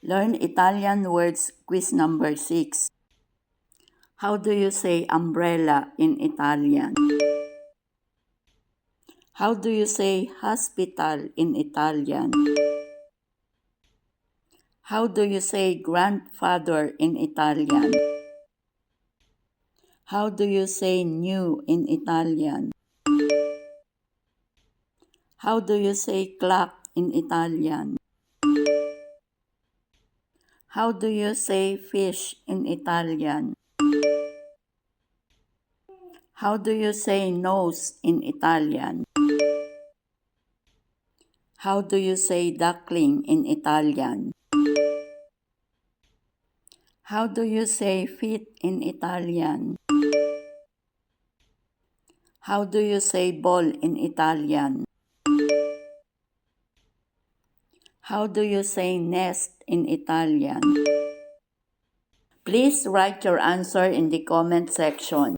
Learn Italian words quiz number 6. How do you say umbrella in Italian? How do you say hospital in Italian? How do you say grandfather in Italian? How do you say new in Italian? How do you say clock in Italian? How do you say fish in Italian? How do you say nose in Italian? How do you say duckling in Italian? How do you say feet in Italian? How do you say ball in Italian? How do you say nest in Italian? Please write your answer in the comment section.